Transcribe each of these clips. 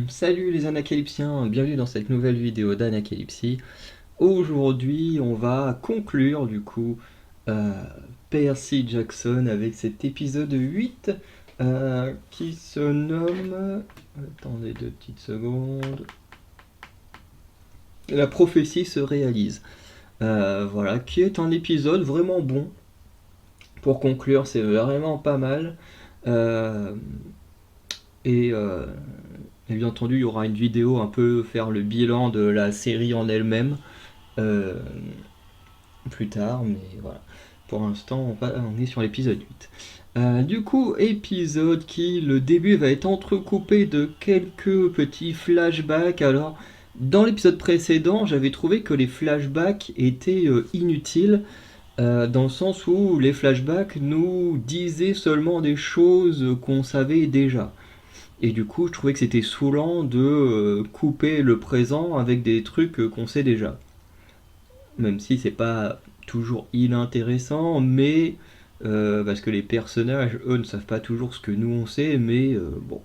Salut les anacalypsiens, bienvenue dans cette nouvelle vidéo d'Anacalypsie. Aujourd'hui, on va conclure du coup euh, Percy Jackson avec cet épisode 8 qui se nomme... Attendez 2 petites secondes. La prophétie se réalise. Voilà, qui est un épisode vraiment bon. Pour conclure, c'est vraiment pas mal. Euh, et, euh, et bien entendu, il y aura une vidéo un peu faire le bilan de la série en elle-même euh, plus tard, mais voilà. Pour l'instant, on est sur l'épisode 8. Du coup, épisode qui, le début va être entrecoupé de quelques petits flashbacks. Alors, dans l'épisode précédent, j'avais trouvé que les flashbacks étaient inutiles, dans le sens où les flashbacks nous disaient seulement des choses qu'on savait déjà. Et du coup, je trouvais que c'était saoulant de couper le présent avec des trucs qu'on sait déjà. Même si c'est pas toujours inintéressant, mais parce que les personnages, eux, ne savent pas toujours ce que nous on sait, mais bon,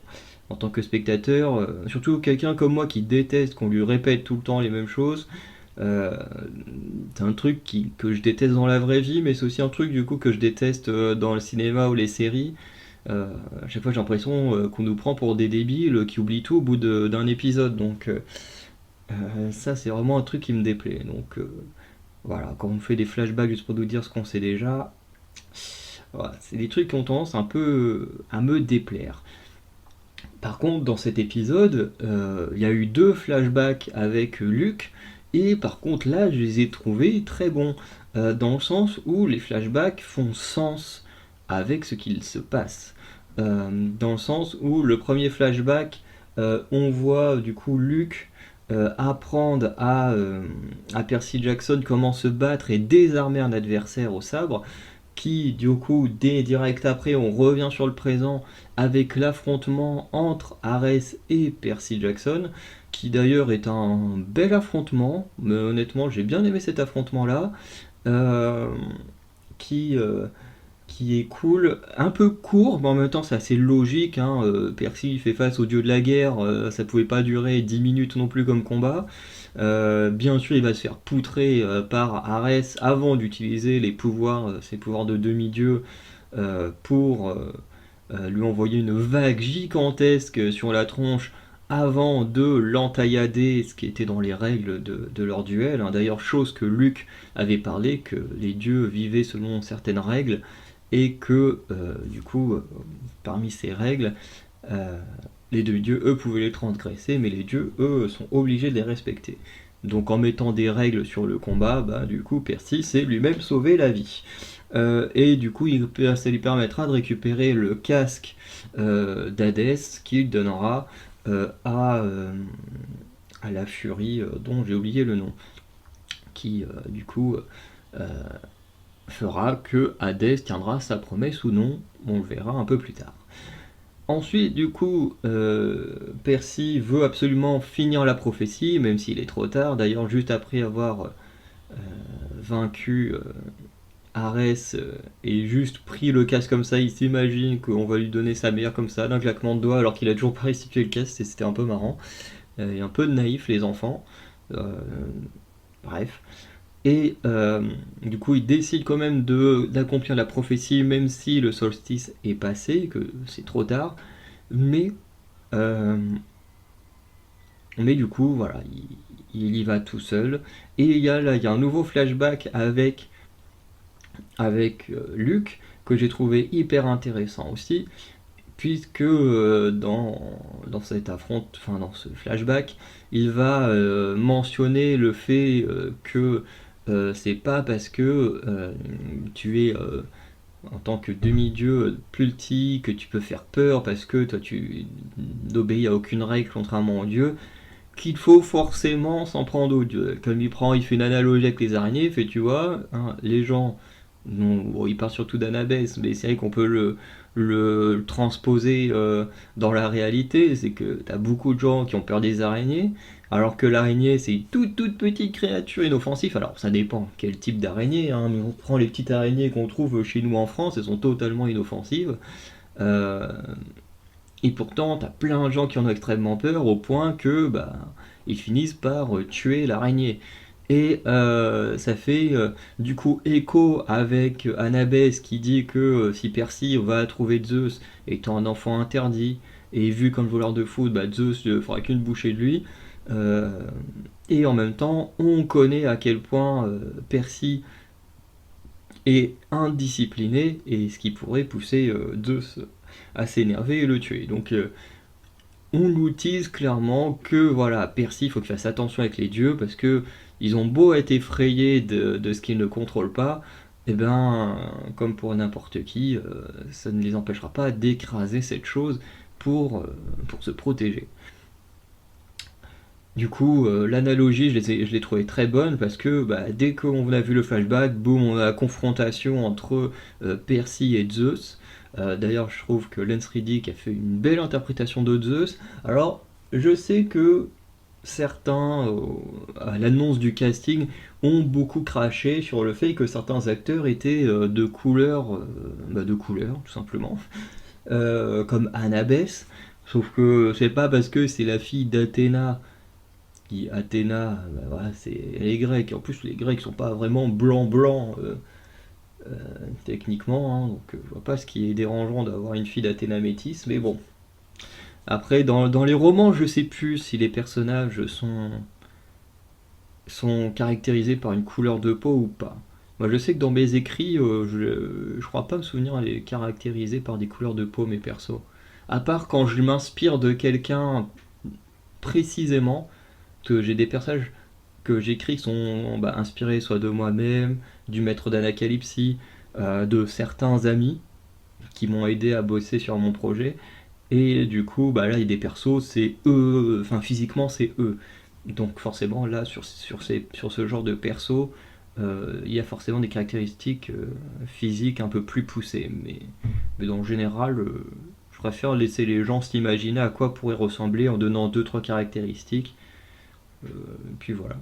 en tant que spectateur, surtout quelqu'un comme moi qui déteste qu'on lui répète tout le temps les mêmes choses, euh, c'est un truc que je déteste dans la vraie vie, mais c'est aussi un truc du coup que je déteste dans le cinéma ou les séries. À chaque fois, j'ai l'impression qu'on nous prend pour des débiles qui oublient tout au bout d'un épisode. Donc, ça, c'est vraiment un truc qui me déplaît. Donc, voilà, quand on fait des flashbacks juste pour nous dire ce qu'on sait déjà, voilà, c'est des trucs qui ont tendance un peu à me déplaire. Par contre, dans cet épisode, il y a eu 2 flashbacks avec Luke, et par contre, là, je les ai trouvés très bons, dans le sens où les flashbacks font sens avec ce qu'il se passe. Dans le sens où le premier flashback, on voit du coup Luke apprendre à Percy Jackson comment se battre et désarmer un adversaire au sabre, qui du coup, dès direct après, on revient sur le présent avec l'affrontement entre Ares et Percy Jackson, qui d'ailleurs est un bel affrontement, mais honnêtement j'ai bien aimé cet affrontement-là, euh, qui, euh, qui est cool, un peu court, mais en même temps c'est assez logique, hein. Percy fait face au dieu de la guerre, ça pouvait pas durer 10 minutes non plus comme combat. Bien sûr, il va se faire poutrer par Arès avant d'utiliser ses pouvoirs de demi-dieu pour lui envoyer une vague gigantesque sur la tronche avant de l'entaillader, ce qui était dans les règles de leur duel, hein. D'ailleurs, chose que Luke avait parlé, que les dieux vivaient selon certaines règles, et que du coup, parmi ces règles, euh, les demi-dieux, eux, pouvaient les transgresser, mais les dieux, eux, sont obligés de les respecter. Donc en mettant des règles sur le combat, bah, du coup, Percy s'est lui-même sauvé la vie. Et du coup, ça lui permettra de récupérer le casque d'Hadès qu'il donnera à la furie dont j'ai oublié le nom, qui du coup fera que Hadès tiendra sa promesse ou non, on le verra un peu plus tard. Ensuite, du coup, Percy veut absolument finir la prophétie, même s'il est trop tard. D'ailleurs, juste après avoir vaincu Arès et juste pris le casque comme ça, il s'imagine qu'on va lui donner sa meilleure comme ça, d'un claquement de doigts, alors qu'il a toujours pas restitué le casque, et c'était un peu marrant. Et un peu naïf, les enfants. Euh, Bref. Et du coup, il décide quand même d'accomplir la prophétie, même si le solstice est passé, que c'est trop tard. Mais, euh, mais du coup, voilà, il y va tout seul. Et il y a un nouveau flashback avec Luke que j'ai trouvé hyper intéressant aussi, puisque dans ce flashback, il va mentionner le fait que c'est pas parce que tu es en tant que demi-dieu plus petit que tu peux faire peur parce que toi tu n'obéis à aucune règle contrairement aux dieux qu'il faut forcément s'en prendre aux dieux. Comme il fait une analogie avec les araignées, il fait tu vois, hein, les gens, non, bon, il part surtout d'Annabeth, mais c'est vrai qu'on peut le transposer dans la réalité, c'est que t'as beaucoup de gens qui ont peur des araignées, alors que l'araignée c'est une toute petite créature inoffensive. Alors ça dépend quel type d'araignée, hein, mais on prend les petites araignées qu'on trouve chez nous en France, elles sont totalement inoffensives. Euh, Et pourtant, t'as plein de gens qui en ont extrêmement peur au point que ils finissent par tuer l'araignée. Et ça fait du coup écho avec Annabeth qui dit que si Percy va trouver Zeus étant un enfant interdit et vu comme voleur de foot, Zeus ne fera qu'une bouchée de lui. Euh, et en même temps, on connaît à quel point Percy est indiscipliné et ce qui pourrait pousser Zeus à s'énerver et le tuer. Donc on nous tease clairement que voilà, Percy, il faut qu'il fasse attention avec les dieux parce que ils ont beau être effrayés de ce qu'ils ne contrôlent pas, et comme pour n'importe qui, ça ne les empêchera pas d'écraser cette chose pour se protéger. Du coup, l'analogie, je l'ai trouvée très bonne parce que dès qu'on a vu le flashback, boum, on a la confrontation entre Percy et Zeus. D'ailleurs, je trouve que Lance Reddick a fait une belle interprétation de Zeus. Alors, je sais que certains, à l'annonce du casting, ont beaucoup craché sur le fait que certains acteurs étaient de couleur, tout simplement, comme Annabeth. Sauf que c'est pas parce que c'est la fille d'Athéna qui Athéna, voilà, c'est les Grecs. En plus, les Grecs sont pas vraiment blanc techniquement, hein, donc je vois pas ce qui est dérangeant d'avoir une fille d'Athéna métisse, mais bon. Après, dans les romans, je sais plus si les personnages sont caractérisés par une couleur de peau ou pas. Moi, je sais que dans mes écrits, je crois pas me souvenir les caractériser par des couleurs de peau, mes persos. À part quand je m'inspire de quelqu'un précisément, que j'ai des personnages que j'écris qui sont inspirés soit de moi-même, du maître d'Anacalypsie, de certains amis qui m'ont aidé à bosser sur mon projet. Et du coup, là, il y a des persos, c'est eux, enfin physiquement, c'est eux. Donc forcément, là, sur ce genre de perso, il y a forcément des caractéristiques physiques un peu plus poussées. Mais dans le général, je préfère laisser les gens s'imaginer à quoi pourrait ressembler en donnant deux trois caractéristiques. Et puis voilà.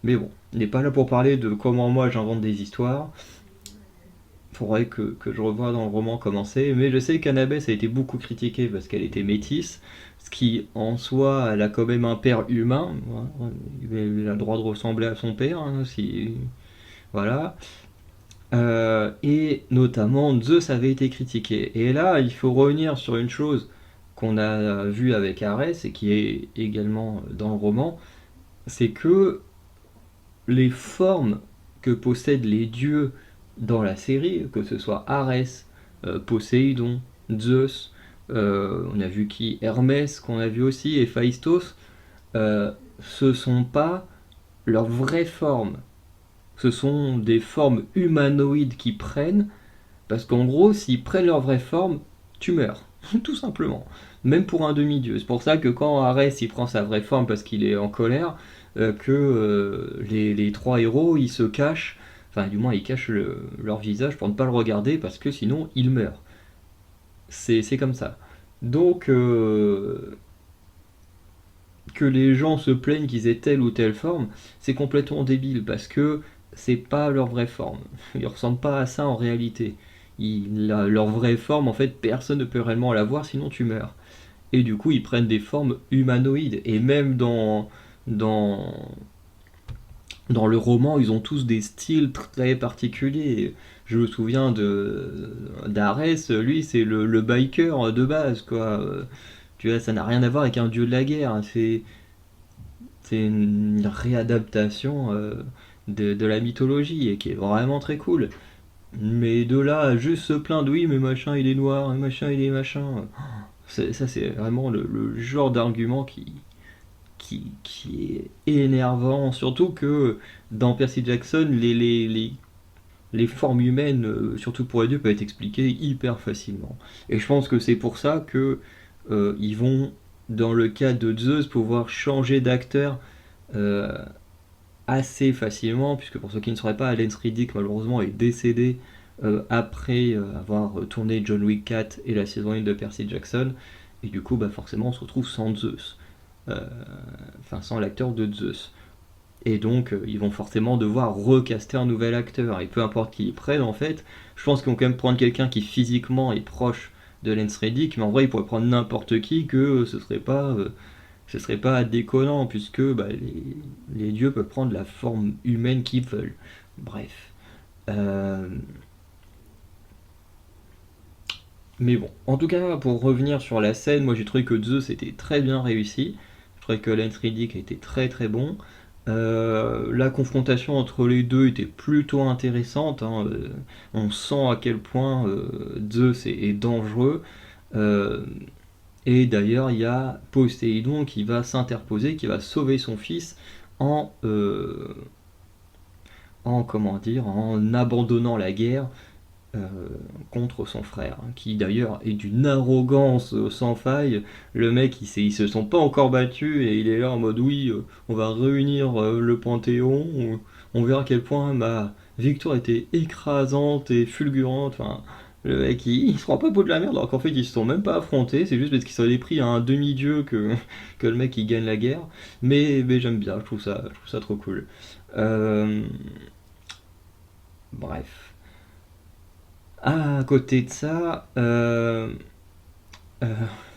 Mais bon, on n'est pas là pour parler de comment moi j'invente des histoires. Faudrait que je revoie dans le roman comment c'est. Mais je sais qu'Annabeth a été beaucoup critiquée parce qu'elle était métisse. Ce qui, en soi, elle a quand même un père humain. Voilà. Il a le droit de ressembler à son père. Hein, voilà. Et notamment, Zeus avait été critiqué. Et là, il faut revenir sur une chose qu'on a vue avec Arès et qui est également dans le roman. C'est que les formes que possèdent les dieux dans la série, que ce soit Arès, Poséidon, Zeus, on a vu qui Hermès qu'on a vu aussi, et Phaistos, ce sont pas leurs vraies formes. Ce sont des formes humanoïdes qui prennent, parce qu'en gros, s'ils prennent leur vraie forme, tu meurs, tout simplement. Même pour un demi-dieu. C'est pour ça que quand Arès il prend sa vraie forme parce qu'il est en colère, les trois héros ils se cachent, enfin du moins ils cachent leur visage pour ne pas le regarder parce que sinon ils meurent. C'est comme ça. Donc que les gens se plaignent qu'ils aient telle ou telle forme, c'est complètement débile parce que c'est pas leur vraie forme. Ils ressemblent pas à ça en réalité. Leur vraie forme, en fait, personne ne peut réellement la voir sinon tu meurs. Et du coup, ils prennent des formes humanoïdes. Et même dans, dans le roman, ils ont tous des styles très particuliers. Je me souviens d'Arès, lui, c'est le biker de base, quoi. Tu vois, ça n'a rien à voir avec un dieu de la guerre. C'est une réadaptation de la mythologie et qui est vraiment très cool. Mais de là à juste se plaindre, oui, mais machin il est noir, machin il est machin. Ça, c'est vraiment le genre d'argument qui est énervant. Surtout que dans Percy Jackson, les formes humaines, surtout pour les dieux, peuvent être expliquées hyper facilement. Et je pense que c'est pour ça que ils vont, dans le cas de Zeus, pouvoir changer d'acteur euh, assez facilement, puisque pour ceux qui ne sauraient pas, Lance Reddick malheureusement est décédé après avoir tourné John Wick 4 et la saison 1 de Percy Jackson, et du coup forcément on se retrouve sans Zeus, enfin sans l'acteur de Zeus. Et donc ils vont forcément devoir recaster un nouvel acteur, et peu importe qui ils prennent en fait, je pense qu'ils vont quand même prendre quelqu'un qui physiquement est proche Lance Reddick, mais en vrai il pourrait prendre n'importe qui, que ce serait pas déconnant, puisque les dieux peuvent prendre la forme humaine qu'ils veulent. Bref. Euh, mais bon, en tout cas, pour revenir sur la scène, moi j'ai trouvé que Zeus était très bien réussi. Je trouvais que Lance Reddick était très très bon. La confrontation entre les deux était plutôt intéressante, hein. On sent à quel point Zeus est dangereux. Euh, et d'ailleurs, il y a Poséidon qui va s'interposer, qui va sauver son fils en, comment dire, en abandonnant la guerre euh, contre son frère, hein, qui d'ailleurs est d'une arrogance sans faille. Le mec, ils se sont pas encore battus et il est là en mode oui, on va réunir le Panthéon, on verra à quel point ma victoire était écrasante et fulgurante. Enfin, le mec, il se rend pas peau de la merde, alors qu'en fait, ils se sont même pas affrontés, c'est juste parce qu'ils s'avaient pris à un demi-dieu que le mec il gagne la guerre. Mais j'aime bien, je trouve ça trop cool. Euh, bref. À côté de ça, euh,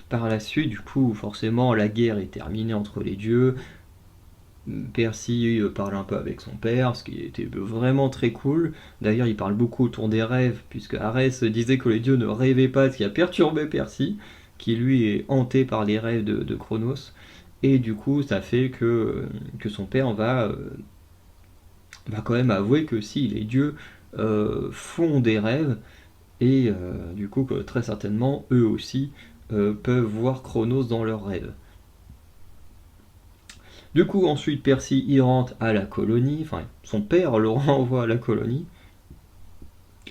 par la suite, du coup, forcément, la guerre est terminée entre les dieux. Percy parle un peu avec son père, ce qui était vraiment très cool. D'ailleurs, il parle beaucoup autour des rêves, puisque Arès disait que les dieux ne rêvaient pas, ce qui a perturbé Percy, qui lui est hanté par les rêves de Cronos. Et du coup, ça fait que son père va quand même avouer que si les dieux font des rêves, et du coup que très certainement eux aussi peuvent voir Chronos dans leurs rêves. Du coup ensuite Percy y rentre à la colonie, enfin son père le renvoie à la colonie,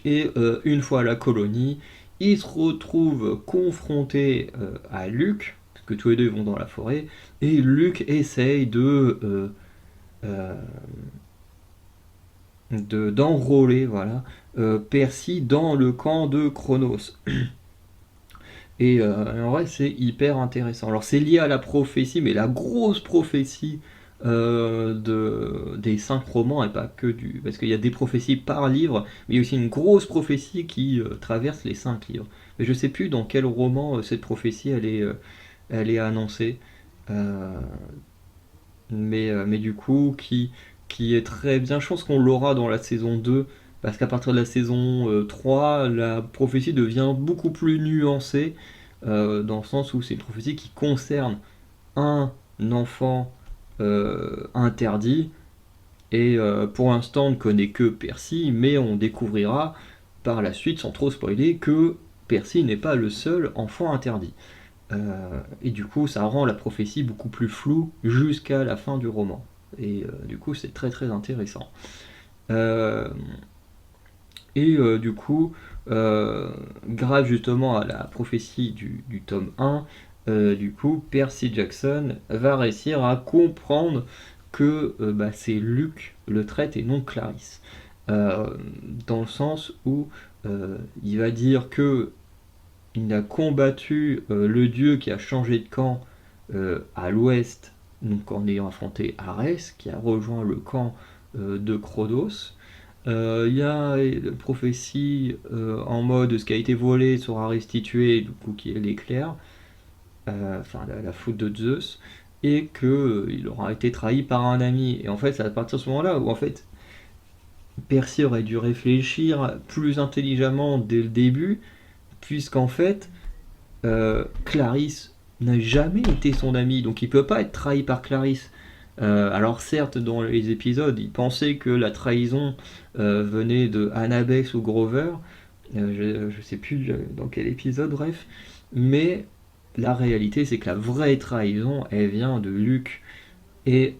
et une fois à la colonie, il se retrouve confronté à Luke, parce que tous les deux vont dans la forêt, et Luke essaye euh, d'enrôler voilà, Percy dans le camp de Chronos. Et en vrai, c'est hyper intéressant. Alors, c'est lié à la prophétie, mais la grosse prophétie des 5 romans, et pas que du. Parce qu'il y a des prophéties par livre, mais il y a aussi une grosse prophétie qui traverse les 5 livres. Mais je sais plus dans quel roman cette prophétie elle est annoncée. Euh, mais du coup, qui est très bien. Je pense qu'on l'aura dans la saison 2, parce qu'à partir de la saison 3, la prophétie devient beaucoup plus nuancée, dans le sens où c'est une prophétie qui concerne un enfant interdit, et pour l'instant on ne connaît que Percy, mais on découvrira par la suite, sans trop spoiler, que Percy n'est pas le seul enfant interdit. Et du coup, ça rend la prophétie beaucoup plus floue jusqu'à la fin du roman. Et du coup, c'est très très intéressant. Euh, du coup, grâce justement à la prophétie du tome 1, du coup, Percy Jackson va réussir à comprendre que c'est Luke le traite et non Clarisse. Euh, dans le sens où il va dire que il a combattu le dieu qui a changé de camp à l'ouest, donc en ayant affronté Arès, qui a rejoint le camp de Chronos. Il y a une prophétie en mode ce qui a été volé sera restitué, du coup qui est l'éclair, enfin la faute de Zeus, et qu'il aura été trahi par un ami. Et en fait, c'est à partir de ce moment-là où en fait Percy aurait dû réfléchir plus intelligemment dès le début, puisqu'en fait Clarisse n'a jamais été son ami, donc il peut pas être trahi par Clarisse. Alors certes, dans les épisodes, il pensait que la trahison venait de Annabeth ou Grover, je sais plus dans quel épisode, bref, mais la réalité c'est que la vraie trahison, elle vient de Luke. Et,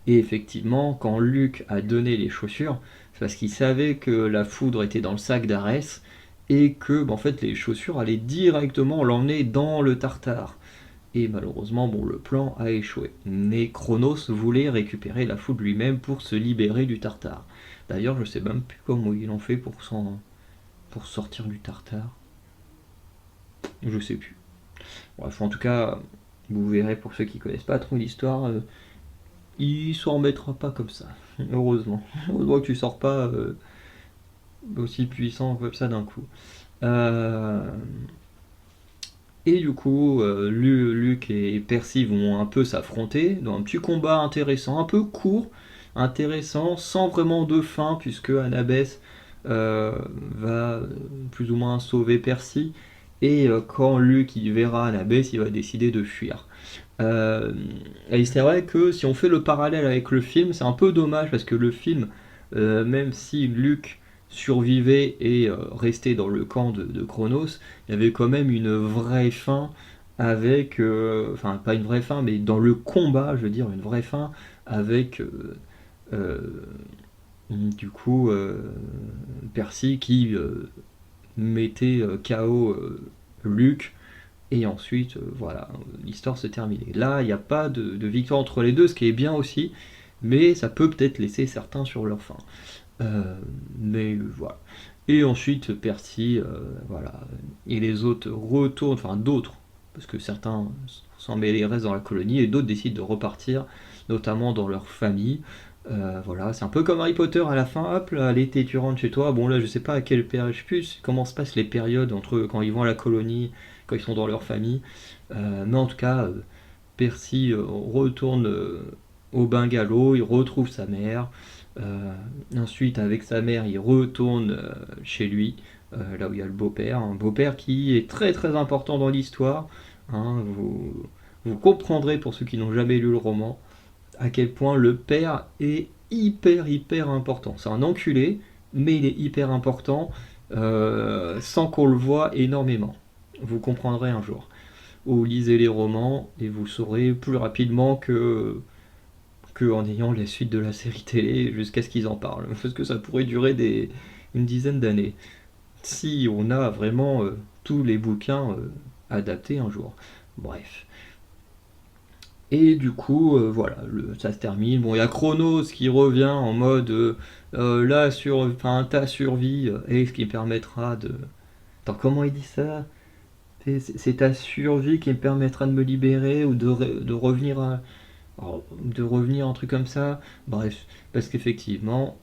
et effectivement, quand Luke a donné les chaussures, c'est parce qu'il savait que la foudre était dans le sac d'Arès, et que en fait les chaussures allaient directement l'emmener dans le Tartare. Et malheureusement, le plan a échoué. Mais Chronos voulait récupérer la foudre lui-même pour se libérer du Tartare. D'ailleurs, je sais même plus comment ils ont fait pour sortir du Tartare. Je sais plus. Bref, en tout cas, vous verrez pour ceux qui connaissent pas trop l'histoire, il s'en remettra pas comme ça. Heureusement. Heureusement que tu sors pas aussi puissant comme ça d'un coup. Euh, et du coup, Luke et Percy vont un peu s'affronter dans un petit combat intéressant, un peu court, intéressant, sans vraiment de fin, puisque Annabeth euh, va plus ou moins sauver Percy. Et quand Luke il verra Annabeth, il va décider de fuir. Euh, et c'est vrai que si on fait le parallèle avec le film, c'est un peu dommage parce que le film, même si Luke survivait et restait dans le camp de Chronos, il y avait quand même une vraie fin avec, enfin pas une vraie fin, mais dans le combat, je veux dire une vraie fin avec euh, du coup Percy qui mettait KO Luke et ensuite, voilà, l'histoire se terminait. Là, il n'y a pas de victoire entre les deux, ce qui est bien aussi, mais ça peut peut-être laisser certains sur leur faim. Mais voilà. Et ensuite, Percy, voilà, et les autres retournent, enfin d'autres, parce que certains s'en mêlent et restent dans la colonie, et d'autres décident de repartir, notamment dans leur famille. Voilà, c'est un peu comme Harry Potter à la fin, hop, là, l'été tu rentres chez toi. Bon, là, je sais pas à quelle période, je sais plus comment se passent les périodes entre quand ils vont à la colonie, quand ils sont dans leur famille. Mais en tout cas, Percy retourne au bungalow, il retrouve sa mère. Ensuite, avec sa mère, il retourne chez lui, là où il y a le beau-père. Un beau-père qui est très très important dans l'histoire. Hein, vous comprendrez pour ceux qui n'ont jamais lu le roman à quel point le père est hyper important. C'est un enculé, mais il est hyper important sans qu'on le voit énormément. Vous comprendrez un jour. Ou lisez les romans et vous saurez plus rapidement que en ayant la suite de la série télé jusqu'à ce qu'ils en parlent. Parce que ça pourrait durer une dizaine d'années. Si on a vraiment tous les bouquins adaptés un jour. Bref. Et du coup, voilà, ça se termine. Bon, il y a Chronos qui revient en mode enfin, ta survie, et ce qui me permettra de. Attends, comment il dit ça? C'est ta survie qui me permettra de me libérer ou de revenir de revenir, un truc comme ça. Bref, parce qu'effectivement,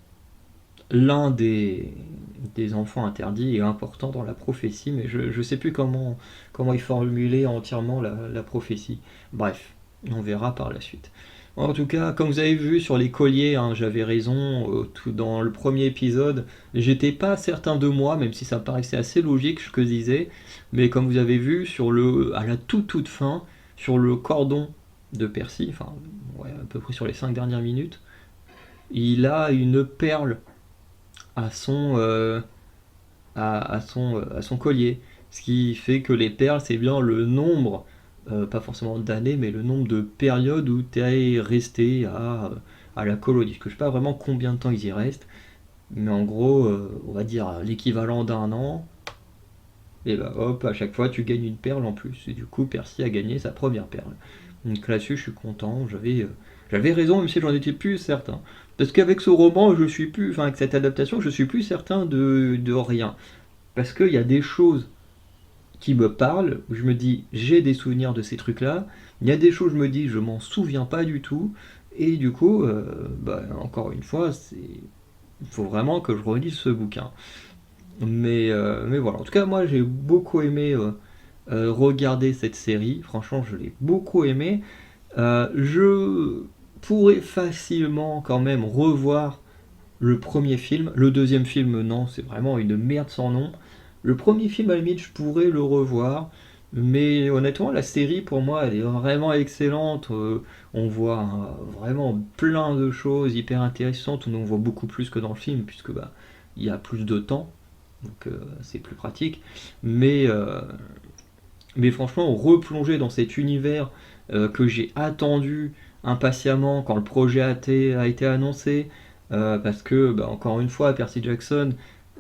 l'un des enfants interdits est important dans la prophétie, mais je ne sais plus comment il formulait entièrement la prophétie. Bref, on verra par la suite. En tout cas, comme vous avez vu sur les colliers, hein, j'avais raison, tout dans le premier épisode, j'étais pas certain de moi, même si ça paraissait assez logique ce que je disais, mais comme vous avez vu, à la toute fin, sur le cordon de Percy, enfin, ouais, à peu près sur les 5 dernières minutes, il a une perle à son collier. Ce qui fait que les perles, c'est bien le nombre, pas forcément d'années, mais le nombre de périodes où tu es resté à la colonie. Parce que je sais pas vraiment combien de temps ils y restent, mais en gros, on va dire l'équivalent d'un an. Et bah hop, à chaque fois tu gagnes une perle en plus. Et du coup, Percy a gagné sa première perle. Donc là-dessus, je suis content. J'avais raison, même si j'en étais plus certain. Parce qu'avec ce roman, je suis plus, enfin avec cette adaptation, je suis plus certain de rien. Parce qu'il y a des choses qui me parlent, où je me dis j'ai des souvenirs de ces trucs-là. Il y a des choses, je me dis je m'en souviens pas du tout. Et du coup, bah, encore une fois, il faut vraiment que je relise ce bouquin. Mais voilà, en tout cas, moi j'ai beaucoup aimé regarder cette série. Franchement, je l'ai beaucoup aimé. Je pourrais facilement quand même revoir le premier film. Le deuxième film, non, c'est vraiment une merde sans nom. Le premier film, à la limite, je pourrais le revoir. Mais honnêtement, la série, pour moi, elle est vraiment excellente. On voit vraiment plein de choses hyper intéressantes. On en voit beaucoup plus que dans le film, puisque bah, il y a plus de temps. Donc c'est plus pratique. Mais, euh, mais franchement, replonger dans cet univers que j'ai attendu impatiemment quand le projet a été annoncé, parce que, bah, encore une fois, Percy Jackson,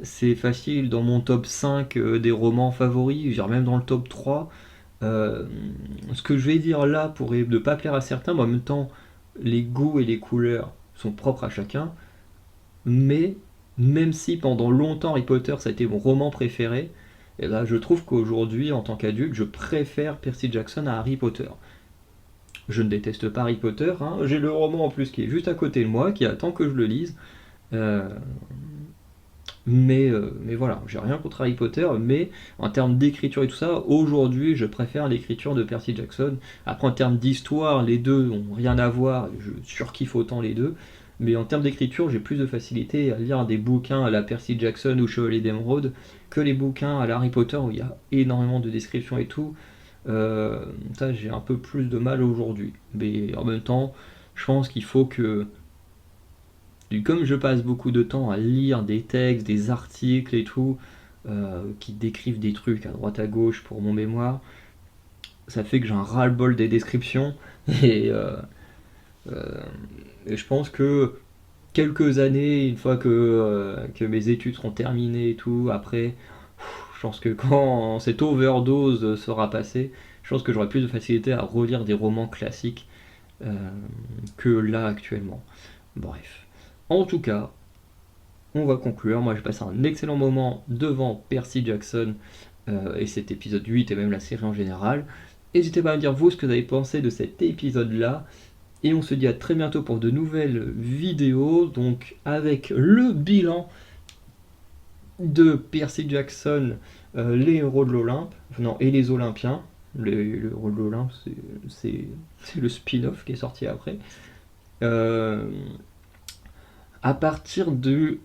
c'est facile dans mon top 5 des romans favoris, genre même dans le top 3. Euh, Ce que je vais dire là pourrait ne pas plaire à certains, mais en même temps, les goûts et les couleurs sont propres à chacun. Mais même si pendant longtemps Harry Potter ça a été mon roman préféré, et ben, je trouve qu'aujourd'hui, en tant qu'adulte, je préfère Percy Jackson à Harry Potter. Je ne déteste pas Harry Potter, hein. J'ai le roman en plus qui est juste à côté de moi, qui attend que je le lise. Euh, Mais voilà, j'ai rien contre Harry Potter, mais en termes d'écriture et tout ça, aujourd'hui je préfère l'écriture de Percy Jackson. Après en termes d'histoire, les deux ont rien à voir, je surkiffe autant les deux, mais en termes d'écriture, j'ai plus de facilité à lire des bouquins à la Percy Jackson ou Chevalier d'Émeraude que les bouquins à la Harry Potter où il y a énormément de descriptions et tout. Ça j'ai un peu plus de mal aujourd'hui. Mais en même temps, je pense qu'il faut que comme je passe beaucoup de temps à lire des textes, des articles et tout, qui décrivent des trucs à droite à gauche pour mon mémoire, ça fait que j'ai un ras-le-bol des descriptions. Et, euh, euh, et je pense que quelques années, une fois que mes études seront terminées et tout, après, je pense que quand cette overdose sera passée, je pense que j'aurai plus de facilité à relire des romans classiques euh, que là actuellement. Bref. En tout cas, on va conclure. Moi, j'ai passé un excellent moment devant Percy Jackson et cet épisode 8 et même la série en général. N'hésitez pas à me dire vous ce que vous avez pensé de cet épisode-là. Et on se dit à très bientôt pour de nouvelles vidéos, donc avec le bilan de Percy Jackson, les héros de l'Olympe, non, et les Olympiens. Les héros de l'Olympe, c'est le spin-off qui est sorti après. Euh, à partir de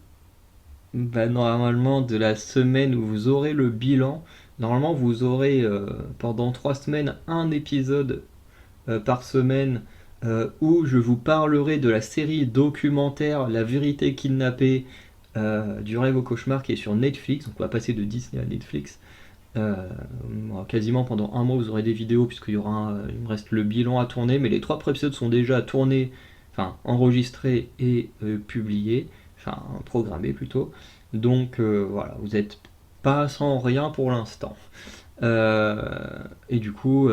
normalement de la semaine où vous aurez le bilan, normalement vous aurez pendant 3 semaines un épisode par semaine où je vous parlerai de la série documentaire La vérité kidnappée du rêve au cauchemar qui est sur Netflix. Donc on va passer de Disney à Netflix. Quasiment pendant un mois vous aurez des vidéos puisqu'il y aura il me reste le bilan à tourner, mais les 3 premiers épisodes sont déjà tournés, enfin enregistrés et publiés, enfin programmés plutôt. Donc voilà, vous n'êtes pas sans rien pour l'instant. Et du coup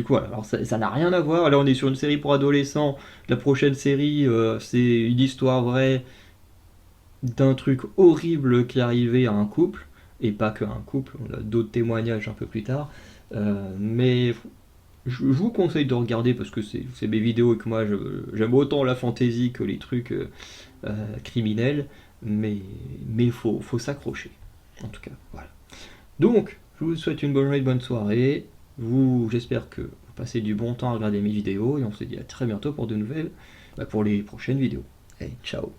voilà. Alors ça n'a rien à voir. Là on est sur une série pour adolescents. La prochaine série c'est une histoire vraie d'un truc horrible qui est arrivé à un couple, et pas qu'à un couple, on a d'autres témoignages un peu plus tard. Mais je vous conseille de regarder parce que c'est mes vidéos et que moi j'aime autant la fantasy que les trucs criminels, mais faut s'accrocher. En tout cas, voilà. Donc, je vous souhaite une bonne journée, une bonne soirée. J'espère que vous passez du bon temps à regarder mes vidéos et on se dit à très bientôt pour de nouvelles, pour les prochaines vidéos. Allez, ciao.